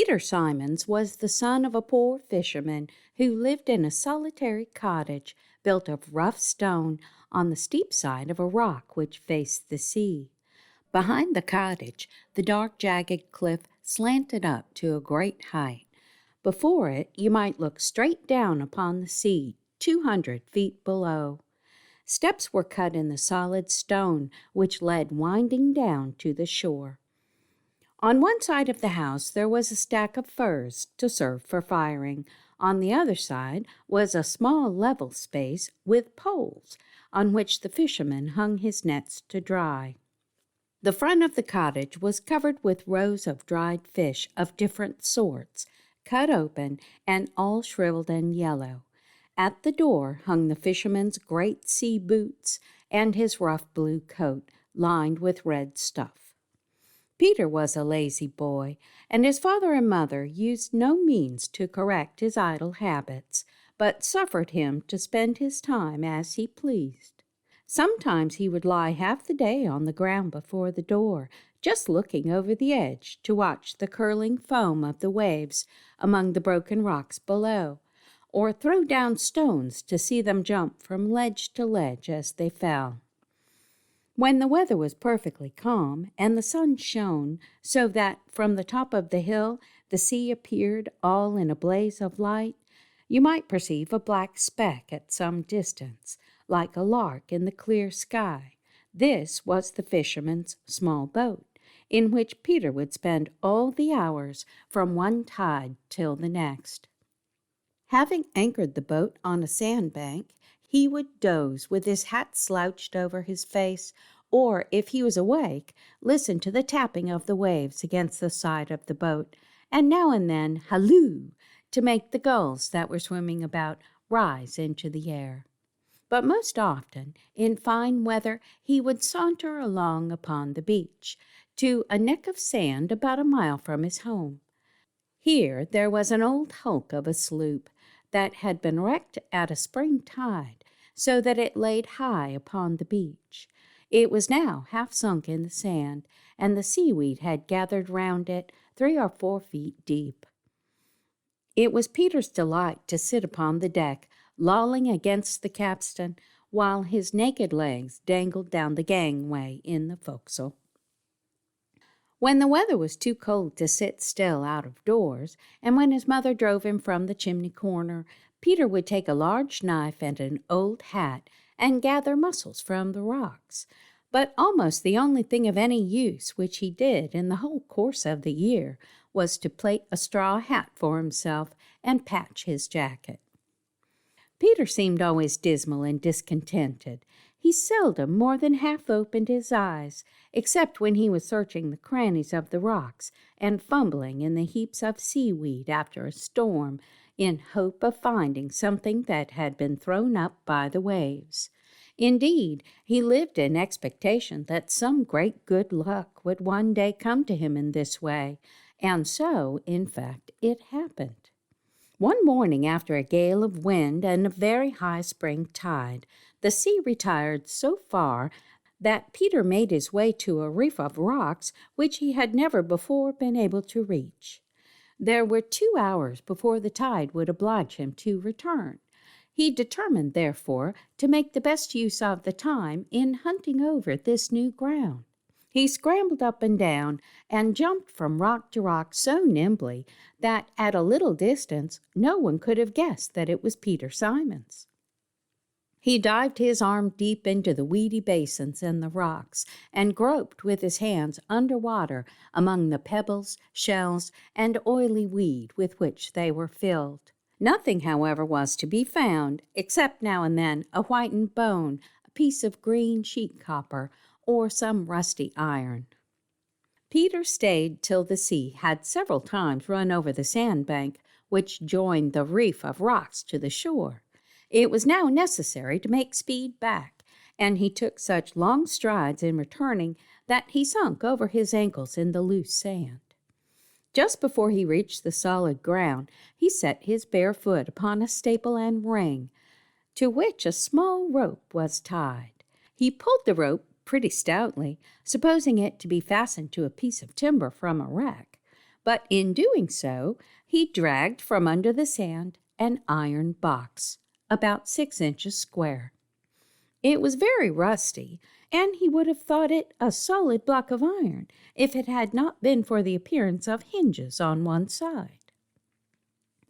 Peter Simons was the son of a poor fisherman who lived in a solitary cottage built of rough stone on the steep side of a rock which faced the sea. Behind the cottage, the dark, jagged cliff slanted up to a great height. Before it, you might look straight down upon the sea, 200 feet below. Steps were cut in the solid stone, which led winding down to the shore. On one side of the house there was a stack of furs to serve for firing. On the other side was a small level space with poles, on which the fisherman hung his nets to dry. The front of the cottage was covered with rows of dried fish of different sorts, cut open and all shriveled and yellow. At the door hung the fisherman's great sea boots and his rough blue coat, lined with red stuff. Peter was a lazy boy, and his father and mother used no means to correct his idle habits, but suffered him to spend his time as he pleased. Sometimes he would lie half the day on the ground before the door, just looking over the edge to watch the curling foam of the waves among the broken rocks below, or throw down stones to see them jump from ledge to ledge as they fell. When the weather was perfectly calm and the sun shone so that from the top of the hill the sea appeared all in a blaze of light, you might perceive a black speck at some distance, like a lark in the clear sky. This was the fisherman's small boat, in which Peter would spend all the hours from one tide till the next. Having anchored the boat on a sandbank, he would doze with his hat slouched over his face, or, if he was awake, listen to the tapping of the waves against the side of the boat, and now and then halloo to make the gulls that were swimming about rise into the air. But most often, in fine weather, he would saunter along upon the beach, to a neck of sand about a mile from his home. Here there was an old hulk of a sloop that had been wrecked at a spring tide, so that it laid high upon the beach. It was now half sunk in the sand, and the seaweed had gathered round it 3 or 4 feet deep. It was Peter's delight to sit upon the deck, lolling against the capstan, while his naked legs dangled down the gangway in the forecastle. When the weather was too cold to sit still out of doors, and when his mother drove him from the chimney corner, Peter would take a large knife and an old hat and gather mussels from the rocks. But almost the only thing of any use which he did in the whole course of the year was to plait a straw hat for himself and patch his jacket. Peter seemed always dismal and discontented. He seldom more than half opened his eyes, except when he was searching the crannies of the rocks and fumbling in the heaps of seaweed after a storm, in hope of finding something that had been thrown up by the waves. Indeed, he lived in expectation that some great good luck would one day come to him in this way, and so, in fact, it happened. One morning, after a gale of wind and a very high spring tide, the sea retired so far that Peter made his way to a reef of rocks which he had never before been able to reach. There were 2 hours before the tide would oblige him to return. He determined, therefore, to make the best use of the time in hunting over this new ground. He scrambled up and down and jumped from rock to rock so nimbly that at a little distance no one could have guessed that it was Peter Simons. He dived his arm deep into the weedy basins in the rocks and groped with his hands under water among the pebbles, shells, and oily weed with which they were filled. Nothing, however, was to be found, except now and then a whitened bone, a piece of green sheet copper, or some rusty iron. Peter stayed till the sea had several times run over the sandbank which joined the reef of rocks to the shore. It was now necessary to make speed back, and he took such long strides in returning that he sunk over his ankles in the loose sand. Just before he reached the solid ground, he set his bare foot upon a staple and ring, to which a small rope was tied. He pulled the rope pretty stoutly, supposing it to be fastened to a piece of timber from a wreck. But in doing so, he dragged from under the sand an iron box, about 6 inches square. It was very rusty, and he would have thought it a solid block of iron if it had not been for the appearance of hinges on one side.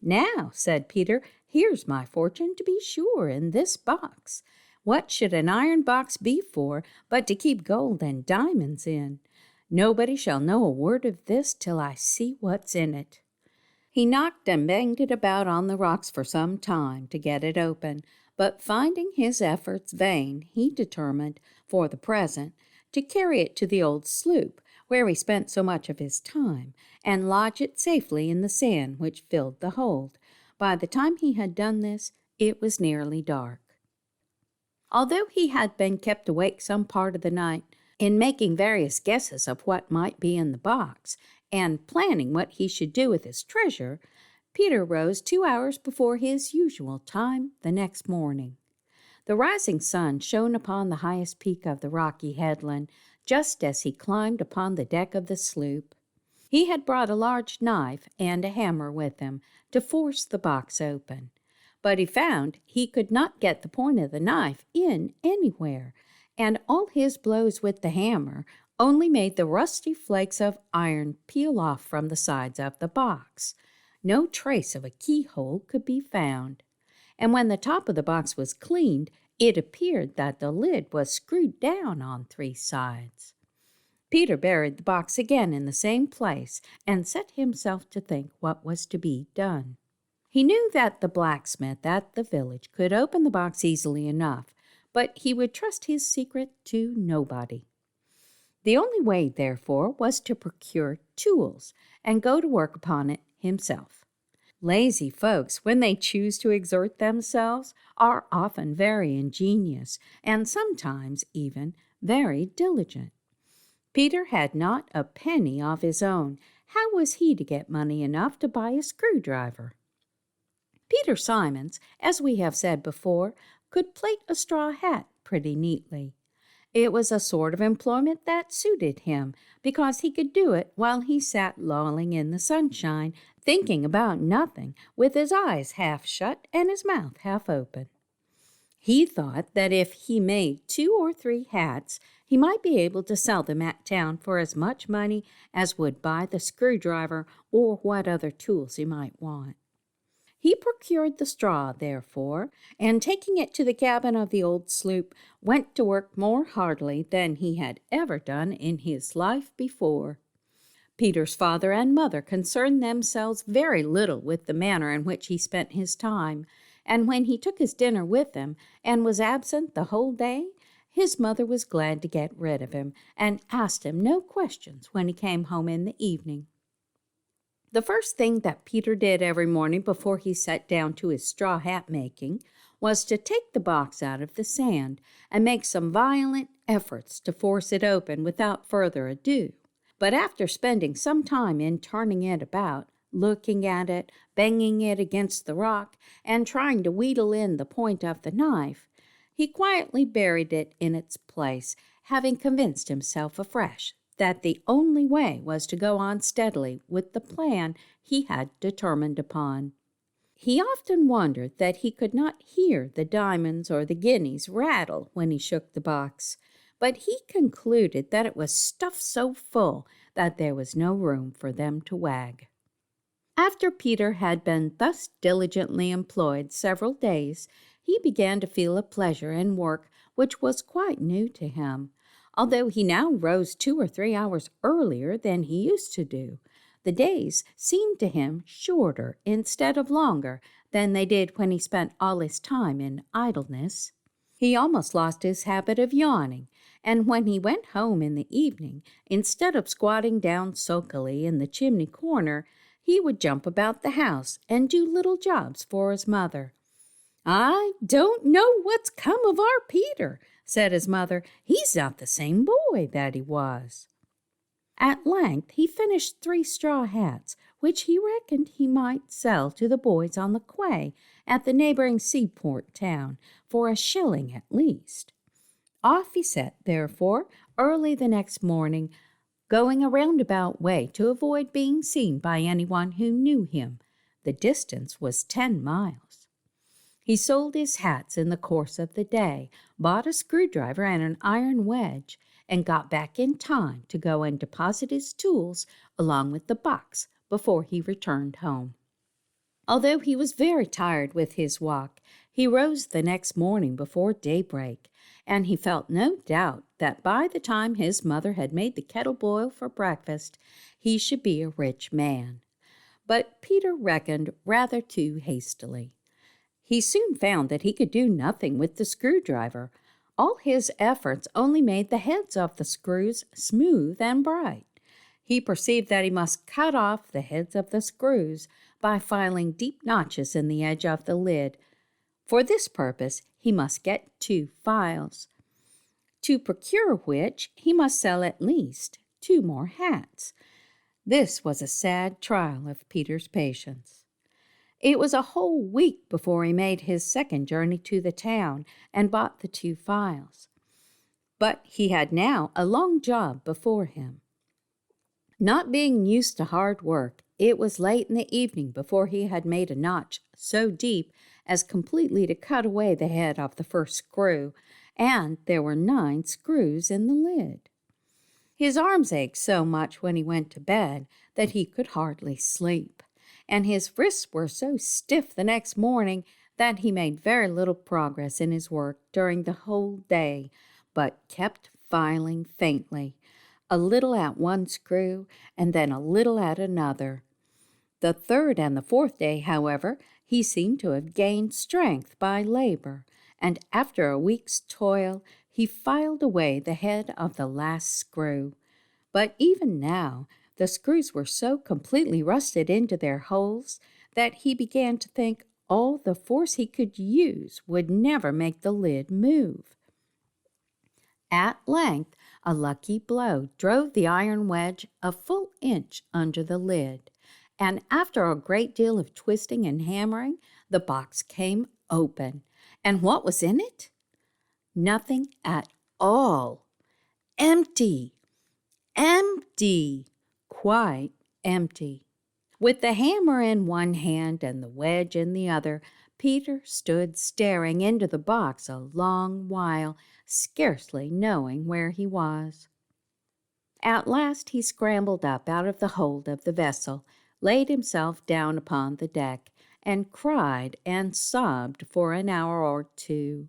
"Now," said Peter, "here's my fortune, to be sure, in this box. What should an iron box be for but to keep gold and diamonds in? Nobody shall know a word of this till I see what's in it." He knocked and banged it about on the rocks for some time to get it open, but finding his efforts vain, he determined, for the present, to carry it to the old sloop, where he spent so much of his time, and lodge it safely in the sand which filled the hold. By the time he had done this, it was nearly dark. Although he had been kept awake some part of the night in making various guesses of what might be in the box, and planning what he should do with his treasure, Peter rose 2 hours before his usual time the next morning. The rising sun shone upon the highest peak of the rocky headland just as he climbed upon the deck of the sloop. He had brought a large knife and a hammer with him to force the box open, but he found he could not get the point of the knife in anywhere, and all his blows with the hammer only made the rusty flakes of iron peel off from the sides of the box. No trace of a keyhole could be found, and when the top of the box was cleaned, it appeared that the lid was screwed down on 3 sides. Peter buried the box again in the same place and set himself to think what was to be done. He knew that the blacksmith at the village could open the box easily enough, but he would trust his secret to nobody. The only way, therefore, was to procure tools and go to work upon it himself. Lazy folks, when they choose to exert themselves, are often very ingenious and sometimes even very diligent. Peter had not a penny of his own. How was he to get money enough to buy a screwdriver? Peter Simons, as we have said before, could plait a straw hat pretty neatly. It was a sort of employment that suited him, because he could do it while he sat lolling in the sunshine, thinking about nothing, with his eyes half shut and his mouth half open. He thought that if he made 2 or 3 hats, he might be able to sell them at town for as much money as would buy the screwdriver or what other tools he might want. He procured the straw, therefore, and taking it to the cabin of the old sloop, went to work more heartily than he had ever done in his life before. Peter's father and mother concerned themselves very little with the manner in which he spent his time, and when he took his dinner with him and was absent the whole day, his mother was glad to get rid of him and asked him no questions when he came home in the evening. The first thing that Peter did every morning before he sat down to his straw hat making was to take the box out of the sand and make some violent efforts to force it open without further ado. But after spending some time in turning it about, looking at it, banging it against the rock, and trying to wheedle in the point of the knife, he quietly buried it in its place, having convinced himself afresh that the only way was to go on steadily with the plan he had determined upon. He often wondered that he could not hear the diamonds or the guineas rattle when he shook the box, but he concluded that it was stuffed so full that there was no room for them to wag. After Peter had been thus diligently employed several days, he began to feel a pleasure in work which was quite new to him. Although he now rose 2 or 3 hours earlier than he used to do, the days seemed to him shorter instead of longer than they did when he spent all his time in idleness. He almost lost his habit of yawning, and when he went home in the evening, instead of squatting down sulkily in the chimney corner, he would jump about the house and do little jobs for his mother. "I don't know what's come of our Peter," said his mother. "He's not the same boy that he was." At length he finished 3 straw hats, which he reckoned he might sell to the boys on the quay at the neighboring seaport town for a shilling at least. Off he set, therefore, early the next morning, going a roundabout way to avoid being seen by anyone who knew him. The distance was 10 miles. He sold his hats in the course of the day, bought a screwdriver and an iron wedge, and got back in time to go and deposit his tools along with the box before he returned home. Although he was very tired with his walk, he rose the next morning before daybreak, and he felt no doubt that by the time his mother had made the kettle boil for breakfast, he should be a rich man. But Peter reckoned rather too hastily. He soon found that he could do nothing with the screwdriver. All his efforts only made the heads of the screws smooth and bright. He perceived that he must cut off the heads of the screws by filing deep notches in the edge of the lid. For this purpose, he must get 2 files, to procure which he must sell at least 2 more hats. This was a sad trial of Peter's patience. It was a whole week before he made his second journey to the town and bought the 2 files. But he had now a long job before him. Not being used to hard work, it was late in the evening before he had made a notch so deep as completely to cut away the head of the first screw, and there were 9 screws in the lid. His arms ached so much when he went to bed that he could hardly sleep, and his wrists were so stiff the next morning that he made very little progress in his work during the whole day, but kept filing faintly, a little at one screw and then a little at another. The third and the fourth day, however, he seemed to have gained strength by labor, and after a week's toil, he filed away the head of the last screw. But even now, the screws were so completely rusted into their holes that he began to think all the force he could use would never make the lid move. At length, a lucky blow drove the iron wedge a full inch under the lid, and after a great deal of twisting and hammering, the box came open. And what was in it? Nothing at all. Empty! Empty! Quite empty. With the hammer in one hand and the wedge in the other, Peter stood staring into the box a long while, scarcely knowing where he was. At last he scrambled up out of the hold of the vessel, laid himself down upon the deck, and cried and sobbed for an hour or 2.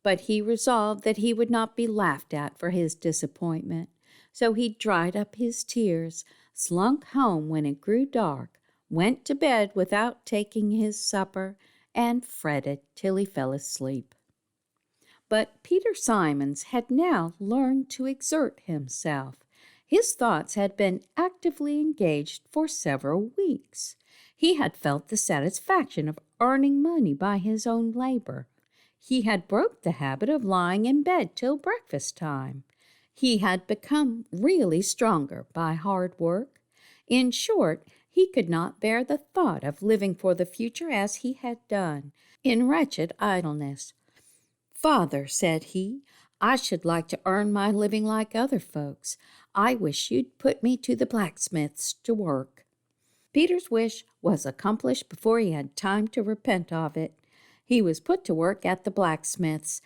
But he resolved that he would not be laughed at for his disappointment, so he dried up his tears, slunk home when it grew dark, went to bed without taking his supper, and fretted till he fell asleep. But Peter Simons had now learned to exert himself. His thoughts had been actively engaged for several weeks. He had felt the satisfaction of earning money by his own labor. He had broke the habit of lying in bed till breakfast time. He had become really stronger by hard work. In short, he could not bear the thought of living for the future as he had done, in wretched idleness. "Father," said he, "I should like to earn my living like other folks. I wish you'd put me to the blacksmiths to work." Peter's wish was accomplished before he had time to repent of it. He was put to work at the blacksmith's.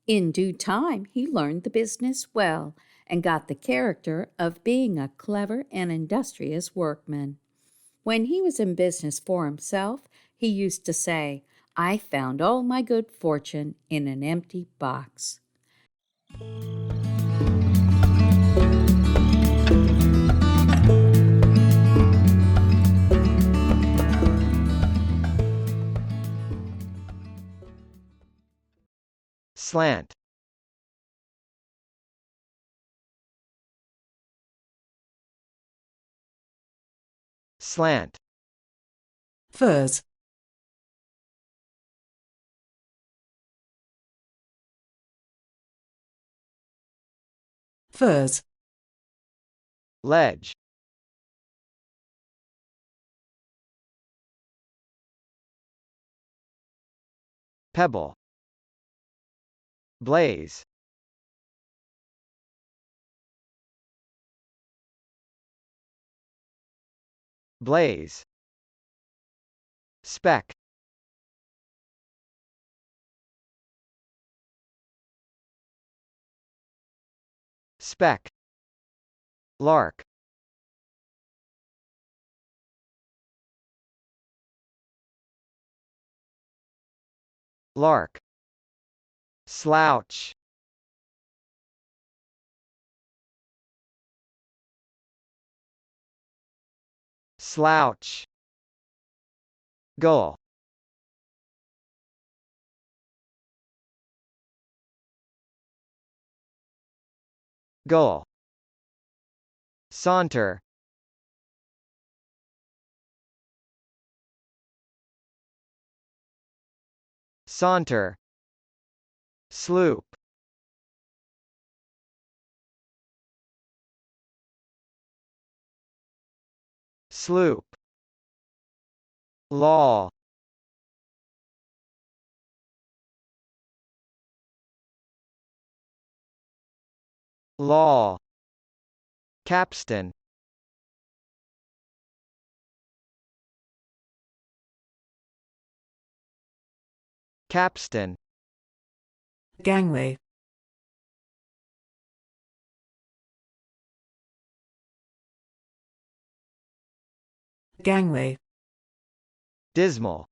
In due time he learned the business well, and got the character of being a clever and industrious workman. When he was in business for himself, he used to say, "I found all my good fortune in an empty box." Slant. Slant. Furs. Furs. Ledge. Pebble. Blaze. blaze, speck, speck, lark, lark, slouch, slouch, gull, gull, saunter, saunter, sloop, sloop, law, law, capstan, capstan, gangway, gangway, dismal,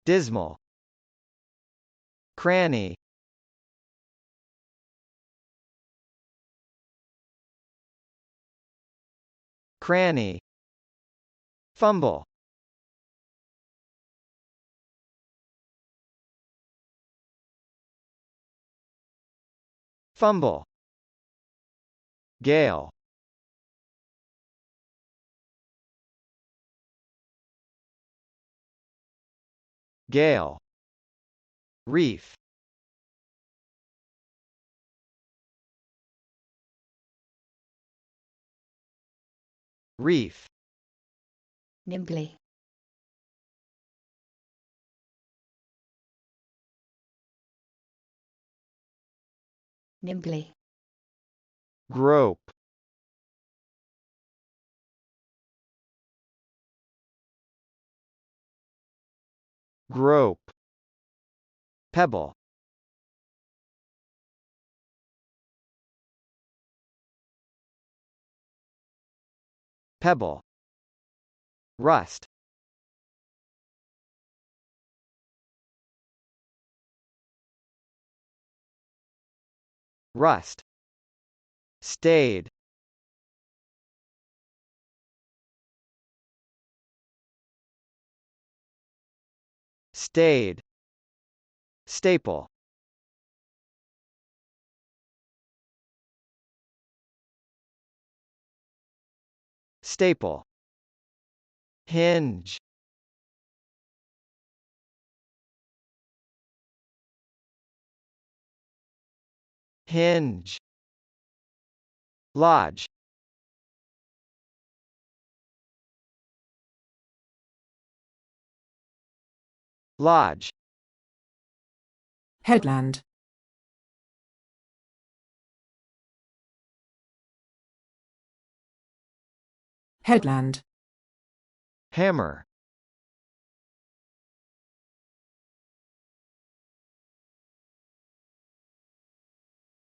dismal, cranny, cranny, fumble, fumble, gale, gale, reef, reef, nimbly, nimbly, grope, grope, pebble, pebble, rust, rust, stayed, stayed, staple, staple, hinge, hinge, lodge, lodge, headland, headland, hammer,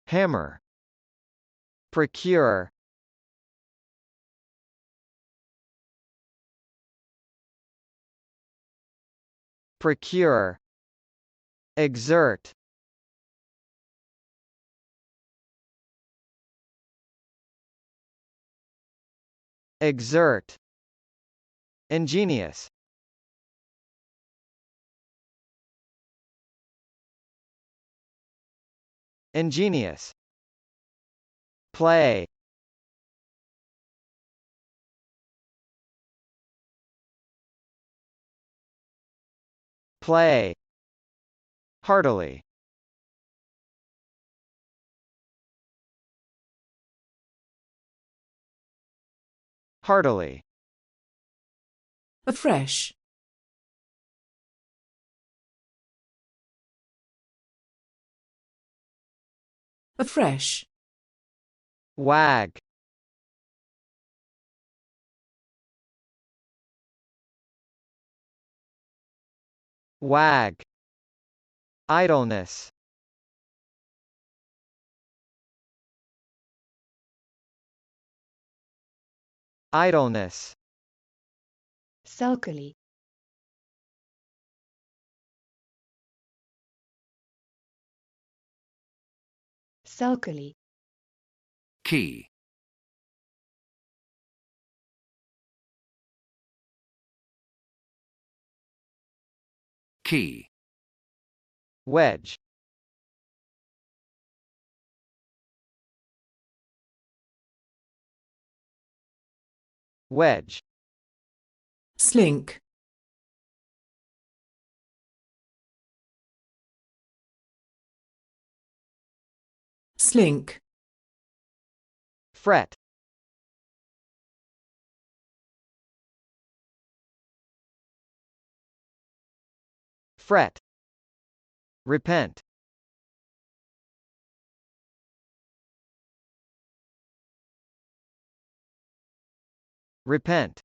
hammer, procure, procure, exert, exert, ingenious, ingenious, play, play, heartily, heartily, afresh, afresh, wag, wag, idleness, idleness, sulkily, sulkily, key, key, wedge, wedge, slink, slink, fret, fret, repent, repent.